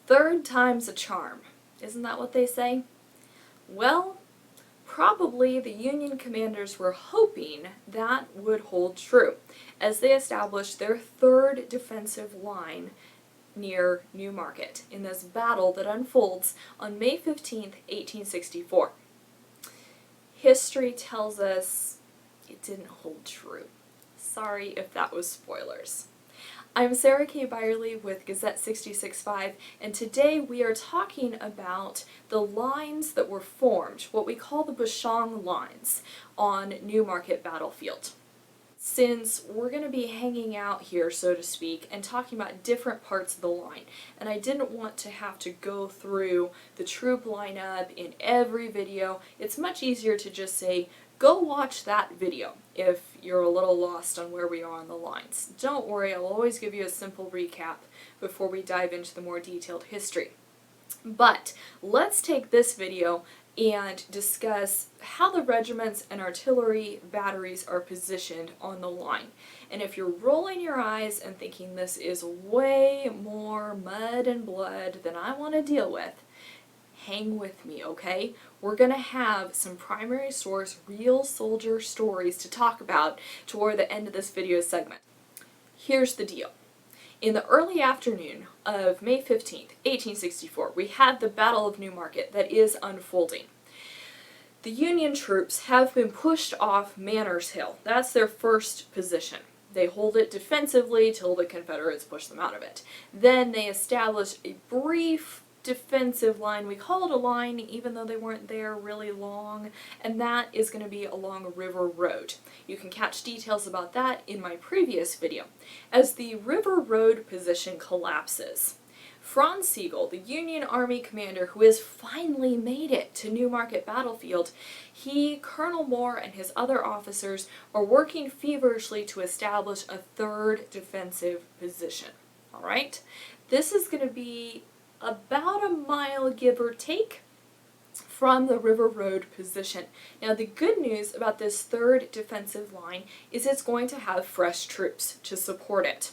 Third time's a charm. Isn't that what they say? Well, probably the Union commanders were hoping that would hold true as they established their third defensive line near Newmarket in this battle that unfolds on May 15th, 1864. History tells us it didn't hold true. Sorry if that was spoilers. I'm Sarah K. Byerly with Gazette 66.5, and today we are talking about the lines that were formed, what we call the Bushong lines, on Newmarket battlefield. Since we're going to be hanging out here, so to speak, and talking about different parts of the line, and I didn't want to have to go through the troop lineup in every video, it's much easier to just say, go watch that video if you're a little lost on where we are on the lines. Don't worry, I'll always give you a simple recap before we dive into the more detailed history. But let's take this video and discuss how the regiments and artillery batteries are positioned on the line. And if you're rolling your eyes and thinking this is way more mud and blood than I want to deal with, hang with me, okay? We're going to have some primary source real soldier stories to talk about toward the end of this video segment. Here's the deal. In the early afternoon of May 15th, 1864, we had the Battle of Newmarket that is unfolding. The Union troops have been pushed off Manners Hill. That's their first position. They hold it defensively till the Confederates push them out of it. Then they establish a brief defensive line. We call it a line even though they weren't there really long, and that is going to be along River Road. You can catch details about that in my previous video. As the River Road position collapses, Franz Sigel, the Union Army commander who has finally made it to Newmarket battlefield, Colonel Moore and his other officers are working feverishly to establish a third defensive position. Alright? This is going to be about a mile, give or take, from the River Road position. Now the good news about this third defensive line is it's going to have fresh troops to support it.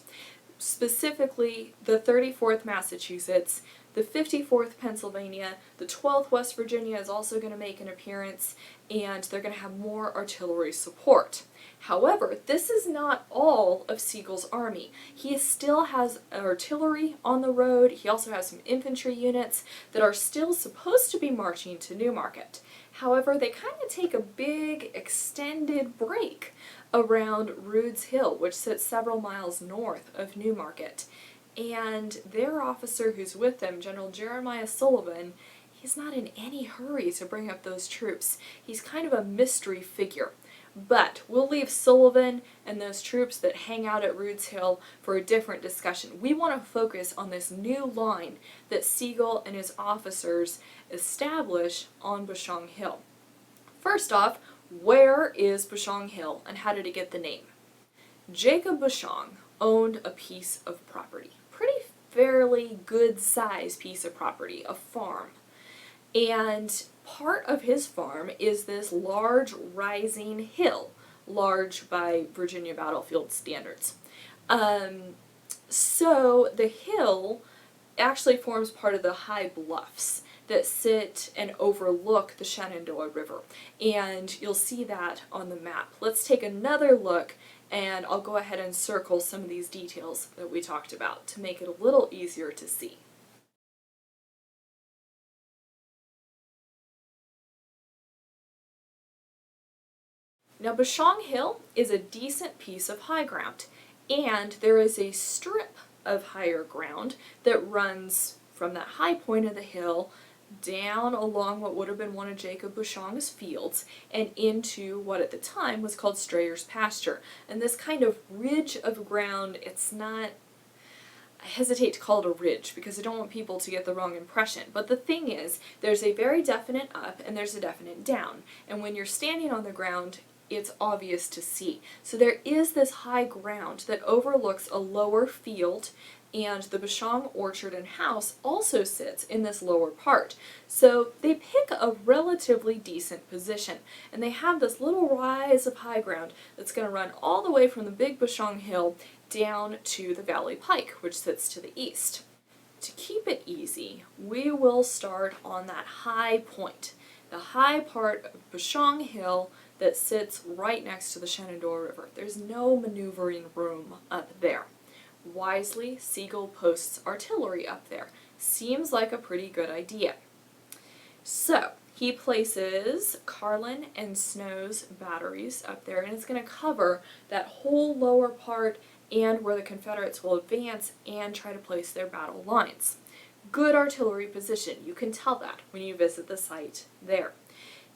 Specifically, the 34th Massachusetts, the 54th Pennsylvania, the 12th West Virginia is also going to make an appearance, and they're going to have more artillery support. However, this is not all of Sigel's army. He still has artillery on the road. He also has some infantry units that are still supposed to be marching to Newmarket. However, they kind of take a big extended break around Rude's Hill, which sits several miles north of Newmarket. And their officer who's with them, General Jeremiah Sullivan, he's not in any hurry to bring up those troops. He's kind of a mystery figure. But we'll leave Sullivan and those troops that hang out at Rude's Hill for a different discussion. We want to focus on this new line that Sigel and his officers establish on Bushong Hill. First off, where is Bushong Hill and how did it get the name? Jacob Bushong owned a piece of property. Pretty fairly good sized piece of property, a farm. And part of his farm is this large rising hill, large by Virginia battlefield standards. So the hill actually forms part of the high bluffs that sit and overlook the Shenandoah River, and you'll see that on the map. Let's take another look, and I'll go ahead and circle some of these details that we talked about to make it a little easier to see. Now Bushong Hill is a decent piece of high ground, and there is a strip of higher ground that runs from that high point of the hill down along what would have been one of Jacob Bushong's fields and into what at the time was called Strayer's pasture. And this kind of ridge of ground, it's not, I hesitate to call it a ridge because I don't want people to get the wrong impression, but the thing is, there's a very definite up and there's a definite down, and when you're standing on the ground, it's obvious to see. So there is this high ground that overlooks a lower field, and the Bushong orchard and house also sits in this lower part. So they pick a relatively decent position, and they have this little rise of high ground that's going to run all the way from the big Bushong Hill down to the Valley Pike, which sits to the east. To keep it easy, we will start on that high point, the high part of Bushong Hill that sits right next to the Shenandoah River. There's no maneuvering room up there. Wisely, Sigel posts artillery up there. Seems like a pretty good idea. So, he places Carlin and Snow's batteries up there, and it's going to cover that whole lower part and where the Confederates will advance and try to place their battle lines. Good artillery position. You can tell that when you visit the site there.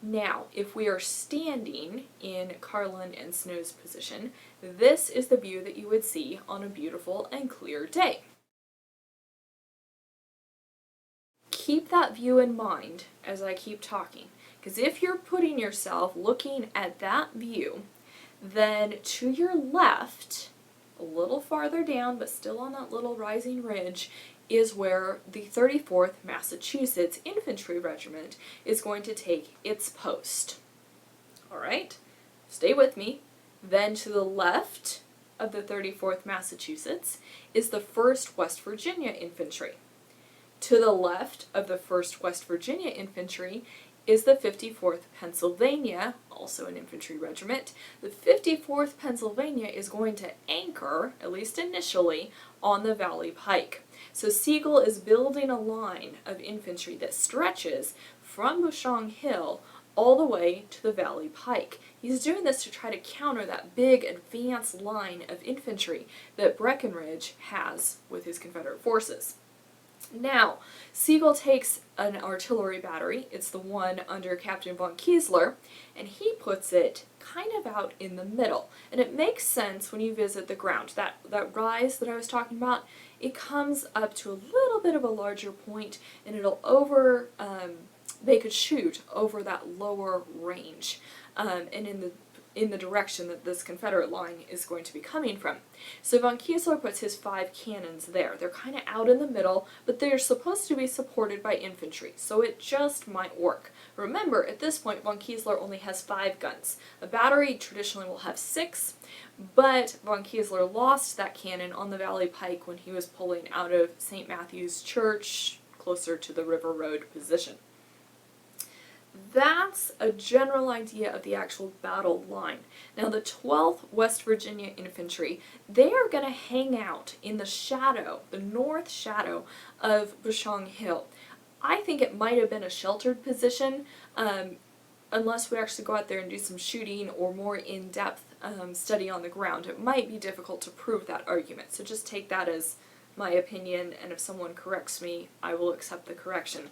Now, if we are standing in Carlin and Snow's position, this is the view that you would see on a beautiful and clear day. Keep that view in mind as I keep talking, because if you're putting yourself looking at that view, then to your left, a little farther down, but still on that little rising ridge, is where the 34th Massachusetts Infantry Regiment is going to take its post. Alright, stay with me. Then to the left of the 34th Massachusetts is the 1st West Virginia Infantry. To the left of the 1st West Virginia Infantry is the 54th Pennsylvania, also an infantry regiment. The 54th Pennsylvania is going to anchor, at least initially, on the Valley Pike. So Sigel is building a line of infantry that stretches from Bushong Hill all the way to the Valley Pike. He's doing this to try to counter that big advance line of infantry that Breckinridge has with his Confederate forces. Now, Sigel takes an artillery battery, it's the one under Captain von Kiesler, and he puts it kind of out in the middle. And it makes sense when you visit the ground. That rise that I was talking about, it comes up to a little bit of a larger point, and it'll they could shoot over that lower range, and in the direction that this Confederate line is going to be coming from. So von Kiesler puts his 5 cannons there. They're kind of out in the middle, but they're supposed to be supported by infantry, so it just might work. Remember, at this point, von Kiesler only has 5 guns. A battery traditionally will have 6, but von Kiesler lost that cannon on the Valley Pike when he was pulling out of St. Matthew's Church, closer to the River Road position. That's a general idea of the actual battle line. Now the 12th West Virginia Infantry, they are going to hang out in the shadow, the north shadow of Bushong Hill. I think it might have been a sheltered position, unless we actually go out there and do some shooting or more in-depth study on the ground. It might be difficult to prove that argument, so just take that as my opinion, and if someone corrects me, I will accept the correction.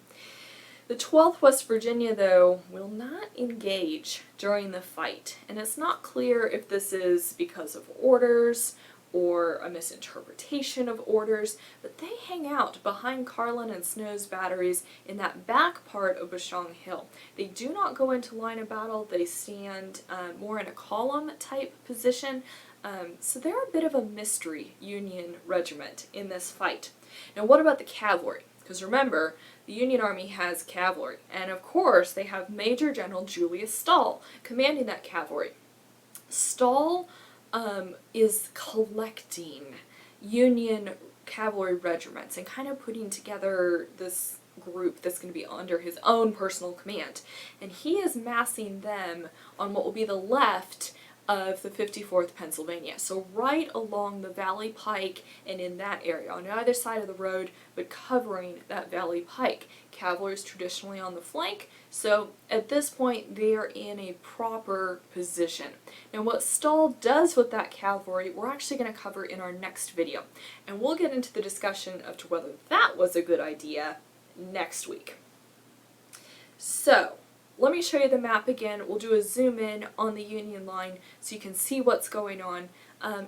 The 12th West Virginia, though, will not engage during the fight, and it's not clear if this is because of orders or a misinterpretation of orders, but they hang out behind Carlin and Snow's batteries in that back part of Bushong Hill. They do not go into line of battle, they stand more in a column type position, so they're a bit of a mystery Union regiment in this fight. Now what about the cavalry? Because remember, the Union Army has cavalry, and of course they have Major General Julius Stahl commanding that cavalry. Stahl is collecting Union cavalry regiments and kind of putting together this group that's going to be under his own personal command, and he is massing them on what will be the left of the 54th Pennsylvania, so right along the Valley Pike and in that area, on either side of the road, but covering that Valley Pike. Cavalry is traditionally on the flank, so at this point they are in a proper position. Now what Stahl does with that cavalry, we're actually going to cover in our next video, and we'll get into the discussion of to whether that was a good idea next week. So, let me show you the map again. We'll do a zoom in on the Union line so you can see what's going on.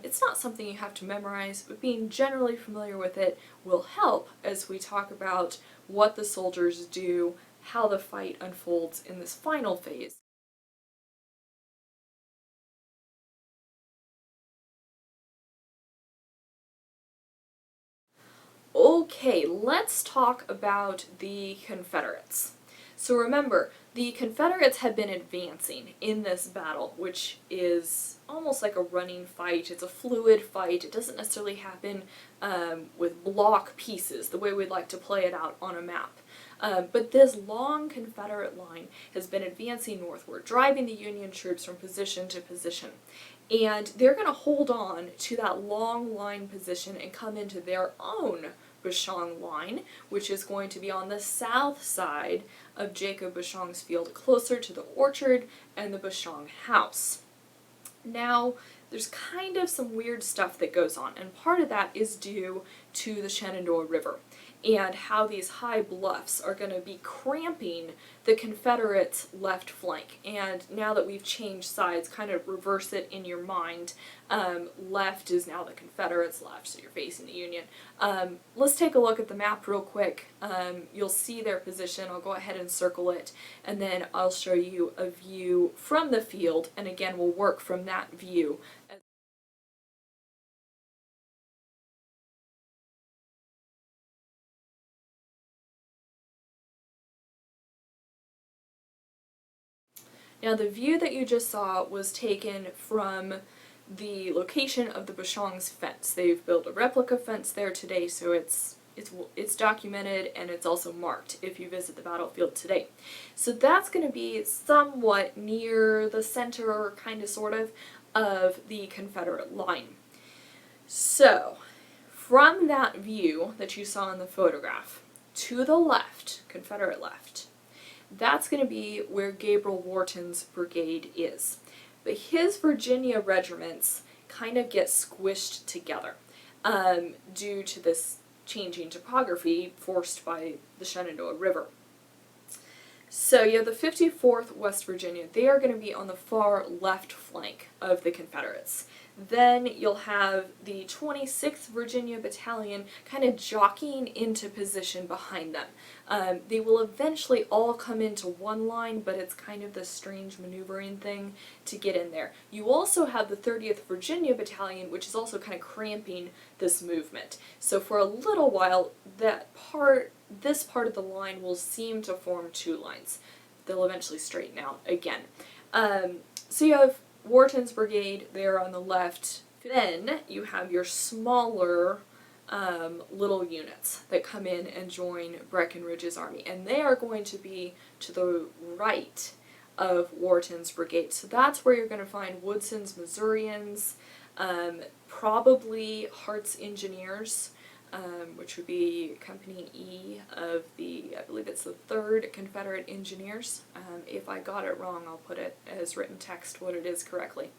It's not something you have to memorize, but being generally familiar with it will help as we talk about what the soldiers do, how the fight unfolds in this final phase. Okay, let's talk about the Confederates. So remember, the Confederates had been advancing in this battle, which is almost like a running fight. It's a fluid fight. It doesn't necessarily happen with block pieces, the way we'd like to play it out on a map. But this long Confederate line has been advancing northward, driving the Union troops from position to position. And they're going to hold on to that long line position and come into their own Bushong line, which is going to be on the south side of Jacob Bushong's field, closer to the orchard and the Bushong house. Now, there's kind of some weird stuff that goes on, and part of that is due to the Shenandoah River and how these high bluffs are going to be cramping the Confederates' left flank. And now that we've changed sides, kind of reverse it in your mind. Left is now the Confederates' left, so you're facing the Union. Let's take a look at the map real quick. You'll see their position. I'll go ahead and circle it, and then I'll show you a view from the field, and again, we'll work from that view. Now, the view that you just saw was taken from the location of the Bushong's fence. They've built a replica fence there today, so it's documented and it's also marked if you visit the battlefield today. So that's going to be somewhat near the center, kind of, sort of the Confederate line. So, from that view that you saw in the photograph, to the left, Confederate left, that's going to be where Gabriel Wharton's brigade is. But his Virginia regiments kind of get squished together due to this changing topography forced by the Shenandoah River. So you have the 54th West Virginia. They are going to be on the far left flank of the Confederates. Then you'll have the 26th Virginia Battalion kind of jockeying into position behind them. They will eventually all come into one line, but it's kind of this strange maneuvering thing to get in there. You also have the 30th Virginia Battalion, which is also kind of cramping this movement. So for a little while, this part of the line will seem to form two lines. They'll eventually straighten out again. So you have Wharton's brigade there on the left. Then you have your smaller little units that come in and join Breckinridge's army, and they are going to be to the right of Wharton's brigade. So that's where you're going to find Woodson's Missourians, probably Hart's Engineers, which would be Company E of the, I believe it's the 3rd Confederate Engineers. If I got it wrong, I'll put it as written text what it is correctly.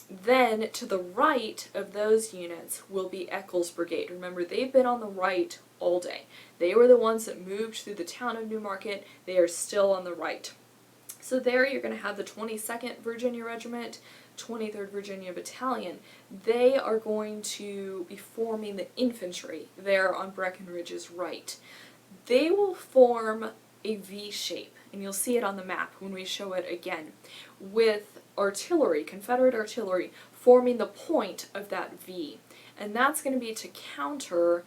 Then to the right of those units will be Echols Brigade. Remember, they've been on the right all day. They were the ones that moved through the town of Newmarket. They are still on the right. So there you're going to have the 22nd Virginia Regiment, 23rd Virginia Battalion. They are going to be forming the infantry there on Breckinridge's right. They will form a V shape, and you'll see it on the map when we show it again, with artillery, Confederate artillery, forming the point of that V. And that's going to be to counter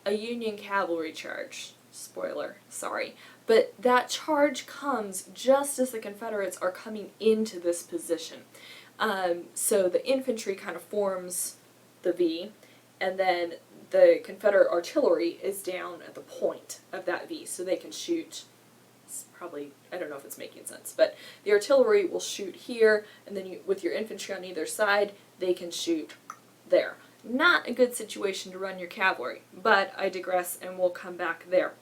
a Union cavalry charge. Spoiler, sorry. But that charge comes just as the Confederates are coming into this position. So the infantry kind of forms the V, and then the Confederate artillery is down at the point of that V, so they can shoot. It's probably, I don't know if it's making sense, but the artillery will shoot here, and then with your infantry on either side, they can shoot there. Not a good situation to run your cavalry, but I digress, and we'll come back there.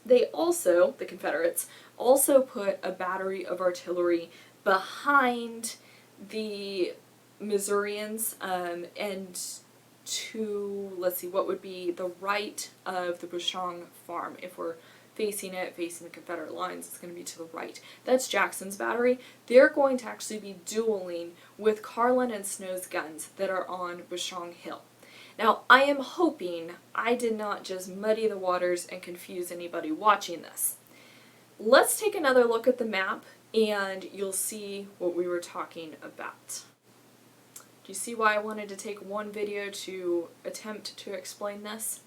They also, the Confederates, also put a battery of artillery behind the Missourians, and to, let's see, what would be the right of the Bushong farm. If we're facing the Confederate lines, it's going to be to the right. That's Jackson's battery. They're going to actually be dueling with Carlin and Snow's guns that are on Bushong Hill. Now, I am hoping I did not just muddy the waters and confuse anybody watching this. Let's take another look at the map, and you'll see what we were talking about. Do you see why I wanted to take one video to attempt to explain this?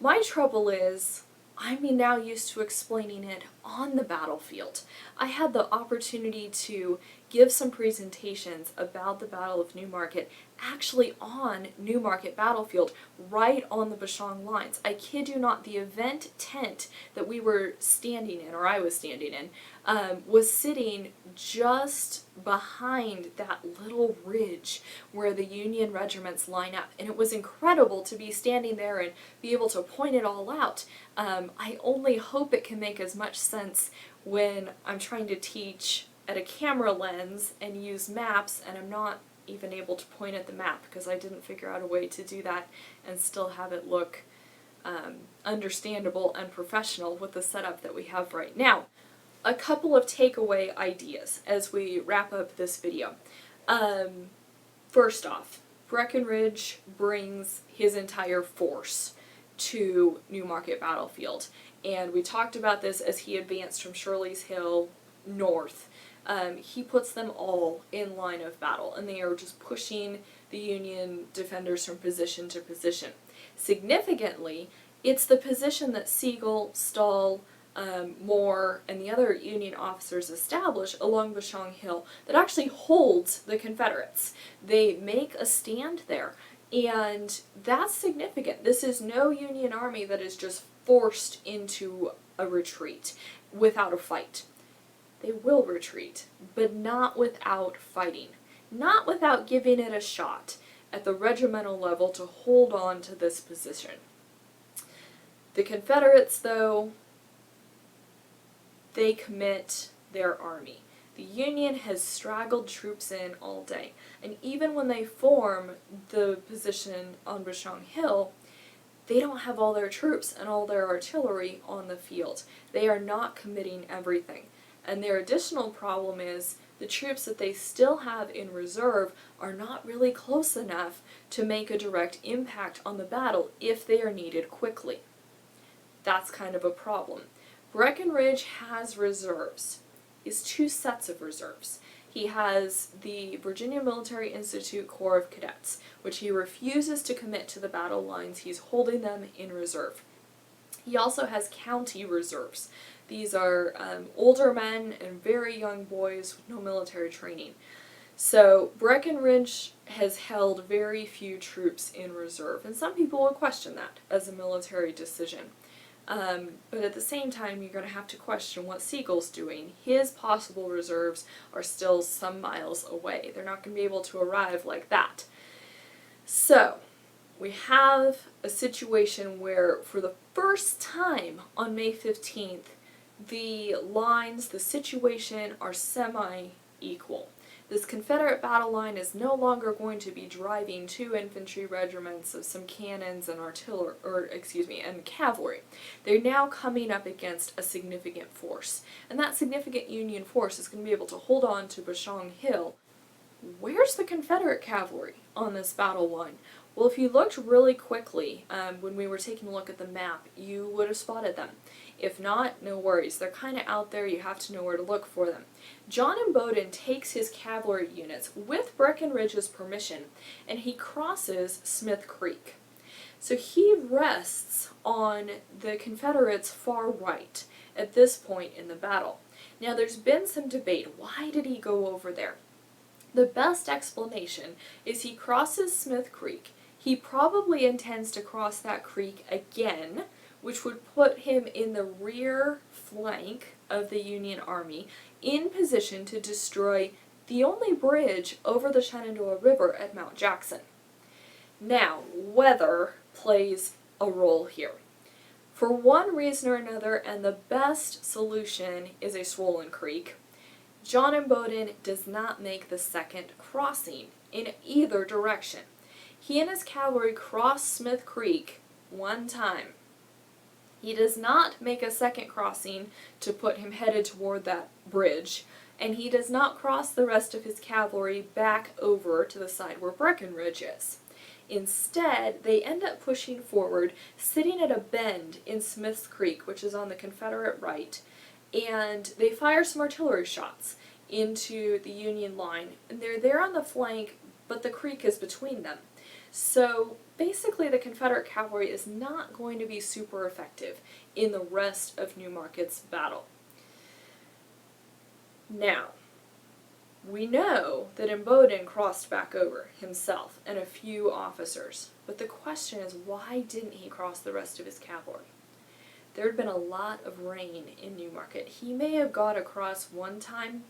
My trouble is, I'm now used to explaining it on the battlefield. I had the opportunity to give some presentations about the Battle of Newmarket actually on Newmarket battlefield, right on the Bushong lines. I kid you not, the event tent that we were standing in, or I was standing in, was sitting just behind that little ridge where the Union regiments line up. And it was incredible to be standing there and be able to point it all out. I only hope it can make as much sense when I'm trying to teach at a camera lens and use maps, and I'm not even able to point at the map because I didn't figure out a way to do that and still have it look understandable and professional with the setup that we have right now. A couple of takeaway ideas as we wrap up this video. First off, Breckinridge brings his entire force to Newmarket battlefield, and we talked about this as he advanced from Shirley's Hill north. He puts them all in line of battle, and they are just pushing the Union defenders from position to position. Significantly, it's the position that Sigel, Stahl, Moore, and the other Union officers establish along Bushong Hill that actually holds the Confederates. They make a stand there, and that's significant. This is no Union army that is just forced into a retreat without a fight. They will retreat, but not without fighting. Not without giving it a shot at the regimental level to hold on to this position. The Confederates, though, they commit their army. The Union has straggled troops in all day, and even when they form the position on Bushong Hill, they don't have all their troops and all their artillery on the field. They are not committing everything. And their additional problem is the troops that they still have in reserve are not really close enough to make a direct impact on the battle if they are needed quickly. That's kind of a problem. Breckinridge has reserves. He has two sets of reserves. He has the Virginia Military Institute Corps of Cadets, which he refuses to commit to the battle lines. He's holding them in reserve. He also has county reserves. These are older men and very young boys with no military training. So Breckinridge has held very few troops in reserve, and some people will question that as a military decision. But at the same time, you're going to have to question what Sigel's doing. His possible reserves are still some miles away. They're not going to be able to arrive like that. So we have a situation where, for the first time on May 15th, the lines, the situation are semi-equal. This Confederate battle line is no longer going to be driving two infantry regiments of some cannons and and cavalry. They're now coming up against a significant force, and that significant Union force is going to be able to hold on to Bushong Hill. Where's the Confederate cavalry on this battle line? Well, if you looked really quickly when we were taking a look at the map, you would have spotted them. If not, no worries. They're kind of out there. You have to know where to look for them. John and Bowdoin takes his cavalry units with Breckinridge's permission, and he crosses Smith Creek. So he rests on the Confederates' far right at this point in the battle. Now, there's been some debate. Why did he go over there? The best explanation is he crosses Smith Creek. He probably intends to cross that creek again, which would put him in the rear flank of the Union Army, in position to destroy the only bridge over the Shenandoah River at Mount Jackson. Now, weather plays a role here. For one reason or another, and the best solution is a swollen creek, John and Bowdoin does not make the second crossing in either direction. He and his cavalry cross Smith Creek one time. He does not make a second crossing to put him headed toward that bridge, and he does not cross the rest of his cavalry back over to the side where Breckinridge is. Instead, they end up pushing forward, sitting at a bend in Smith's Creek, which is on the Confederate right, and they fire some artillery shots into the Union line, and they're there on the flank but the creek is between them. So basically the Confederate cavalry is not going to be super effective in the rest of Newmarket's battle. Now, we know that Imboden crossed back over himself and a few officers, but the question is, why didn't he cross the rest of his cavalry? There had been a lot of rain in Newmarket. He may have got across one time.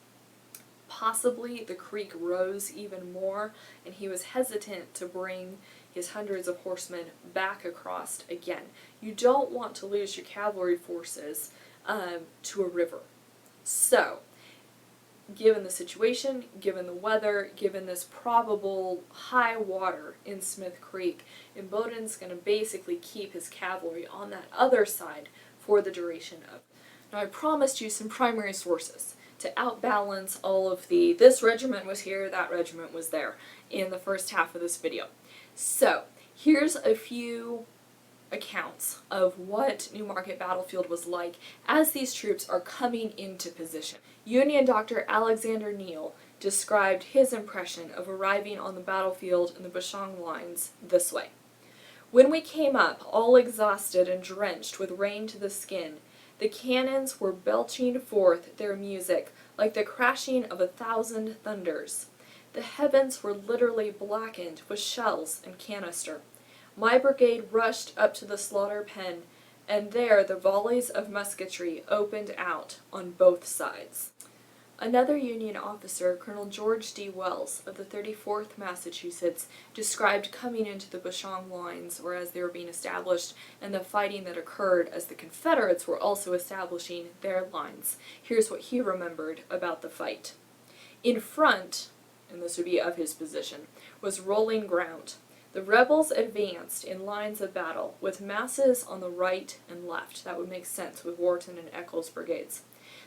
Possibly the creek rose even more, and he was hesitant to bring his hundreds of horsemen back across again. You don't want to lose your cavalry forces to a river. So, given the situation, given the weather, given this probable high water in Smith Creek, Imboden's going to basically keep his cavalry on that other side for the duration of it. Now I promised you some primary sources to outbalance all of the this regiment was here, that regiment was there in the first half of this video. So here's a few accounts of what Newmarket battlefield was like as these troops are coming into position. Union Dr. Alexander Neal described his impression of arriving on the battlefield in the Bushong lines this way. When we came up, all exhausted and drenched with rain to the skin, the cannons were belching forth their music like the crashing of 1,000 thunders. The heavens were literally blackened with shells and canister. My brigade rushed up to the slaughter pen, and there the volleys of musketry opened out on both sides. Another Union officer, Colonel George D. Wells of the 34th Massachusetts, described coming into the Bushong lines, or as they were being established, and the fighting that occurred as the Confederates were also establishing their lines. Here's what he remembered about the fight. In front, and this would be of his position, was rolling ground. The rebels advanced in lines of battle, with masses on the right and left. That would make sense with Wharton and Echols brigades.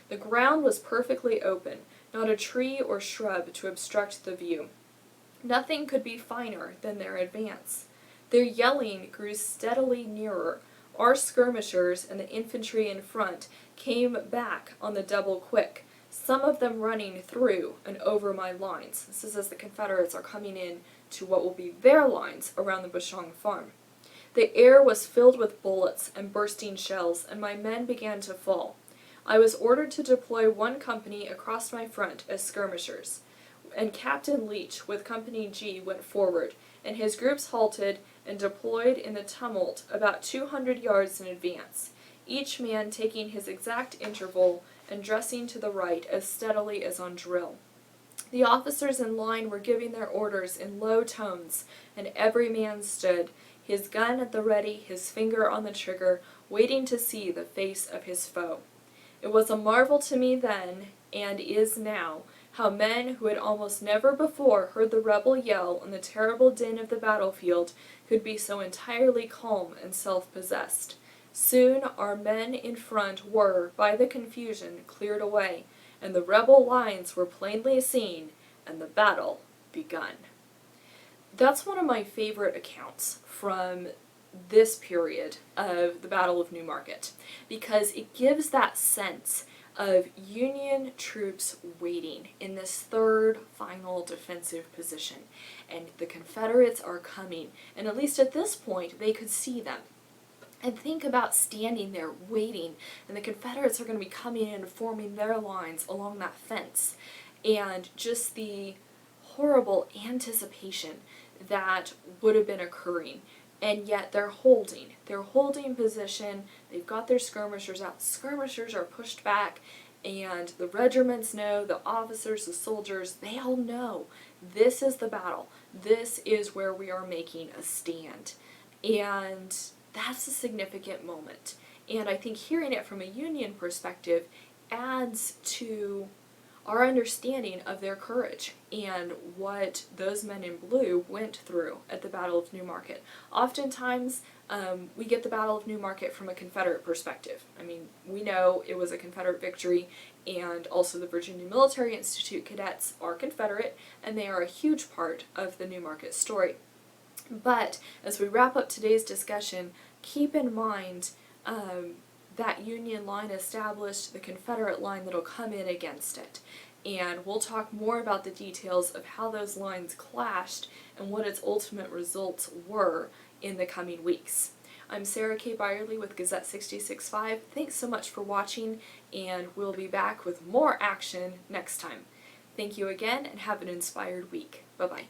The ground was perfectly open, not a tree or shrub to obstruct the view. Nothing could be finer than their advance. Their yelling grew steadily nearer. Our skirmishers and the infantry in front came back on the double quick, some of them running through and over my lines. This is as the Confederates are coming in to what will be their lines around the Bushong farm. The air was filled with bullets and bursting shells, and my men began to fall. I was ordered to deploy one company across my front as skirmishers, and Captain Leach with Company G went forward, and his groups halted and deployed in the tumult about 200 yards in advance, each man taking his exact interval and dressing to the right as steadily as on drill. The officers in line were giving their orders in low tones, and every man stood, his gun at the ready, his finger on the trigger, waiting to see the face of his foe. It was a marvel to me then, and is now, how men who had almost never before heard the rebel yell and the terrible din of the battlefield could be so entirely calm and self-possessed. Soon our men in front were, by the confusion, cleared away, and the rebel lines were plainly seen, and the battle begun. That's one of my favorite accounts from this period of the Battle of Newmarket, because it gives that sense of Union troops waiting in this third final defensive position, and the Confederates are coming, and at least at this point they could see them. And think about standing there waiting, and the Confederates are going to be coming in and forming their lines along that fence, and just the horrible anticipation that would have been occurring. And yet they're holding position, they've got their skirmishers out, skirmishers are pushed back, and the regiments know, the officers, the soldiers, they all know this is the battle, this is where we are making a stand. And that's a significant moment. And I think hearing it from a Union perspective adds to our understanding of their courage and what those men in blue went through at the Battle of Newmarket. Oftentimes, we get the Battle of Newmarket from a Confederate perspective. I mean, we know it was a Confederate victory, and also the Virginia Military Institute cadets are Confederate, and they are a huge part of the Newmarket story. But as we wrap up today's discussion, keep in mind that Union line established, the Confederate line that'll come in against it. and we'll talk more about the details of how those lines clashed and what its ultimate results were in the coming weeks. I'm Sarah K. Byerly with Gazette 66.5. Thanks so much for watching, and we'll be back with more action next time. Thank you again, and have an inspired week. Bye-bye.